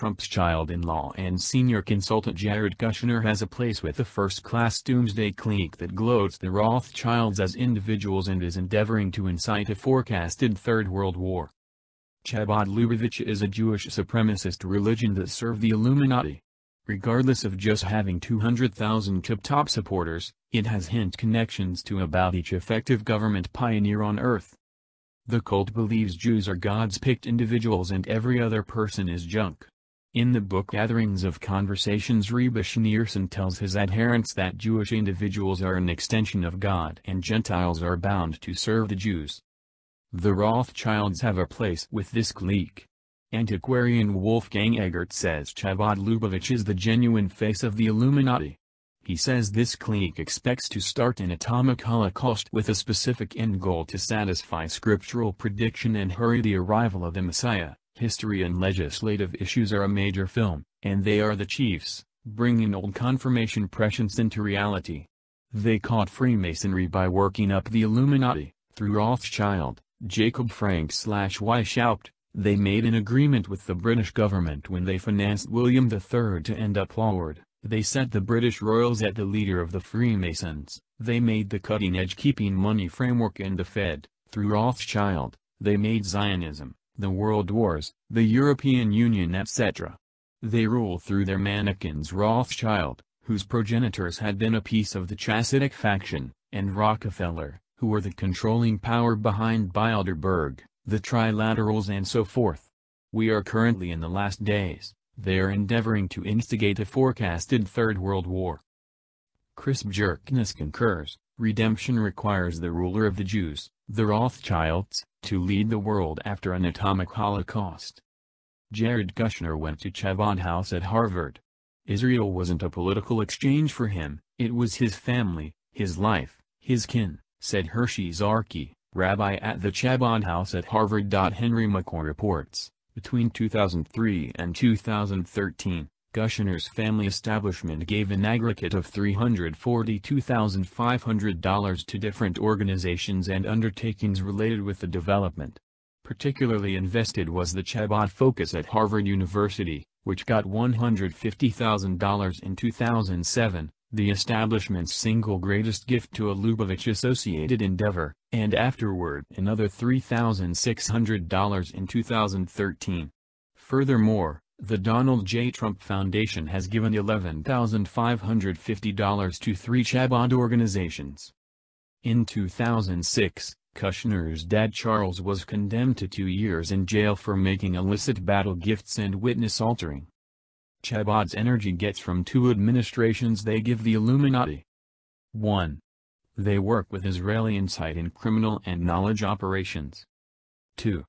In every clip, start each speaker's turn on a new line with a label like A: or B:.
A: Trump's child-in-law and senior consultant Jared Kushner has a place with the first-class Doomsday clique that gloats the Rothschilds as individuals and is endeavoring to incite a forecasted Third World War. Chabad Lubavitch is a Jewish supremacist religion that served the Illuminati. Regardless of just having 200,000 top supporters, it has hint connections to about each effective government pioneer on Earth. The cult believes Jews are God's picked individuals and every other person is junk. In the book Gatherings of Conversations, Rebbe Schneerson tells his adherents that Jewish individuals are an extension of God and Gentiles are bound to serve the Jews. The Rothschilds have a place with this clique. Antiquarian Wolfgang Eggert says Chabad Lubavitch is the genuine face of the Illuminati. He says this clique expects to start an atomic holocaust with a specific end goal to satisfy scriptural prediction and hurry the arrival of the Messiah. History and legislative issues are a major film, and they are the chiefs, bringing old confirmation prescience into reality. They caught Freemasonry by working up the Illuminati, through Rothschild, Jacob Frank/Weishaupt. They made an agreement with the British government when they financed William III to end up Lord. They set the British royals at the leader of the Freemasons. They made the cutting-edge keeping money framework and the Fed, through Rothschild. They made Zionism, the World Wars, the European Union, etc. They rule through their mannequins Rothschild, whose progenitors had been a piece of the Chassidic faction, and Rockefeller, who were the controlling power behind Bilderberg, the Trilaterals and so forth. We are currently in the last days. They are endeavoring to instigate a forecasted Third World War. Crisp Jerkness concurs, redemption requires the ruler of the Jews, the Rothschilds, to lead the world after an atomic holocaust. Jared Kushner went to Chabad House at Harvard. Israel wasn't a political exchange for him, it was his family, his life, his kin, said Hershey Zarki, rabbi at the Chabad House at Harvard. Henry McCoy reports. Between 2003 and 2013, Kushner's family establishment gave an aggregate of $342,500 to different organizations and undertakings related with the development. Particularly invested was the Chabad Focus at Harvard University, which got $150,000 in 2007, the establishment's single greatest gift to a Lubavitch-associated endeavor, and afterward another $3,600 in 2013. Furthermore, the Donald J. Trump Foundation has given $11,550 to 3 Chabad organizations. In 2006, Kushner's dad Charles was condemned to 2 years in jail for making illicit battle gifts and witness altering. Chabad's energy gets from 2 administrations they give the Illuminati. 1. They work with Israeli incite in criminal and knowledge operations. 2.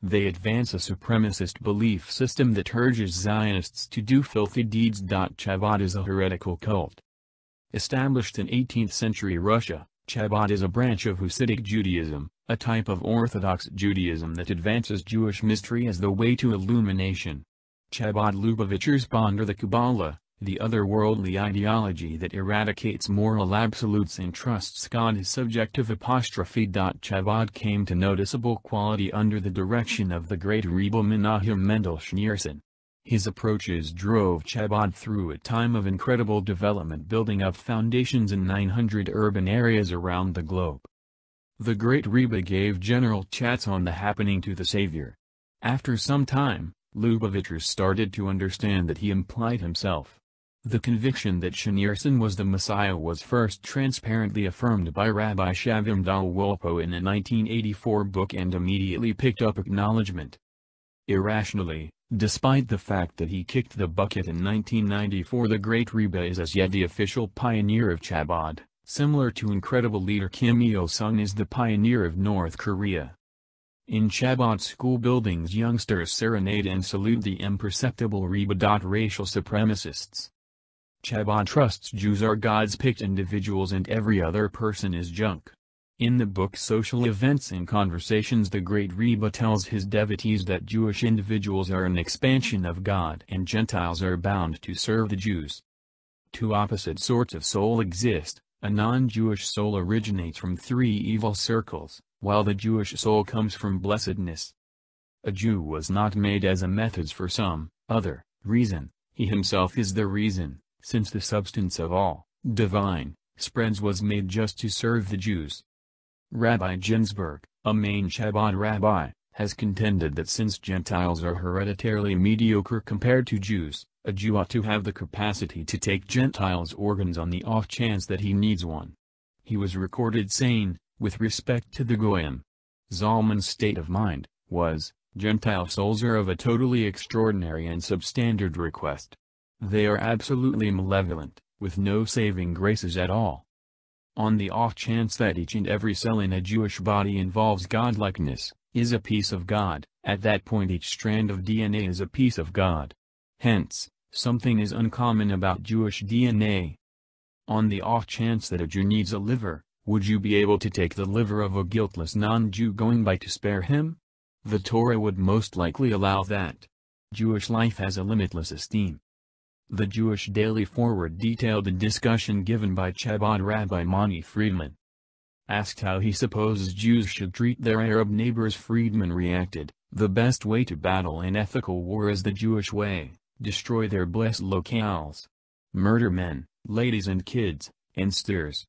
A: They advance a supremacist belief system that urges Zionists to do filthy deeds. Chabad is a heretical cult. Established in 18th century Russia, Chabad is a branch of Hasidic Judaism, a type of Orthodox Judaism that advances Jewish mystery as the way to illumination. Chabad Lubavitchers ponder the Kabbalah, the otherworldly ideology that eradicates moral absolutes and trusts God is subjective. Chabad came to noticeable quality under the direction of the great Rebbe Menachem Mendel Schneerson. His approaches drove Chabad through a time of incredible development, building up foundations in 900 urban areas around the globe. The great Rebbe gave general chats on the happening to the Savior. After some time, Lubavitchers started to understand that he implied himself. The conviction that Schneerson was the Messiah was first transparently affirmed by Rabbi Shavim Dal-Wolpo in a 1984 book and immediately picked up acknowledgement. Irrationally, despite the fact that he kicked the bucket in 1994, the great Rebbe is as yet the official pioneer of Chabad, similar to incredible leader Kim Il-sung is the pioneer of North Korea. In Chabad school buildings, youngsters serenade and salute the imperceptible Rebbe. Racial supremacists. Chabad trusts Jews are God's picked individuals and every other person is junk. In the book Social Events and Conversations, the great Rebbe tells his devotees that Jewish individuals are an expansion of God and Gentiles are bound to serve the Jews. 2 opposite sorts of soul exist. A non-Jewish soul originates from 3 evil circles, while the Jewish soul comes from blessedness. A Jew was not made as a methods for some other Reason, he himself is the reason, since the substance of all, divine, spreads was made just to serve the Jews. Rabbi Ginsburg, a main Chabad rabbi, has contended that since Gentiles are hereditarily mediocre compared to Jews, a Jew ought to have the capacity to take Gentiles' organs on the off chance that he needs one. He was recorded saying, with respect to the Goyim, Zalman's state of mind was, Gentile souls are of a totally extraordinary and substandard request. They are absolutely malevolent, with no saving graces at all. On the off chance that each and every cell in a Jewish body involves godlikeness, is a piece of God, at that point each strand of DNA is a piece of God. Hence, something is uncommon about Jewish DNA. On the off chance that a Jew needs a liver, would you be able to take the liver of a guiltless non-Jew going by to spare him? The Torah would most likely allow that. Jewish life has a limitless esteem. The Jewish Daily Forward detailed a discussion given by Chabad Rabbi Mani Friedman. Asked how he supposes Jews should treat their Arab neighbors, Friedman reacted, "The best way to battle an ethical war is the Jewish way, destroy their blessed locales. Murder men, ladies and kids, and steers.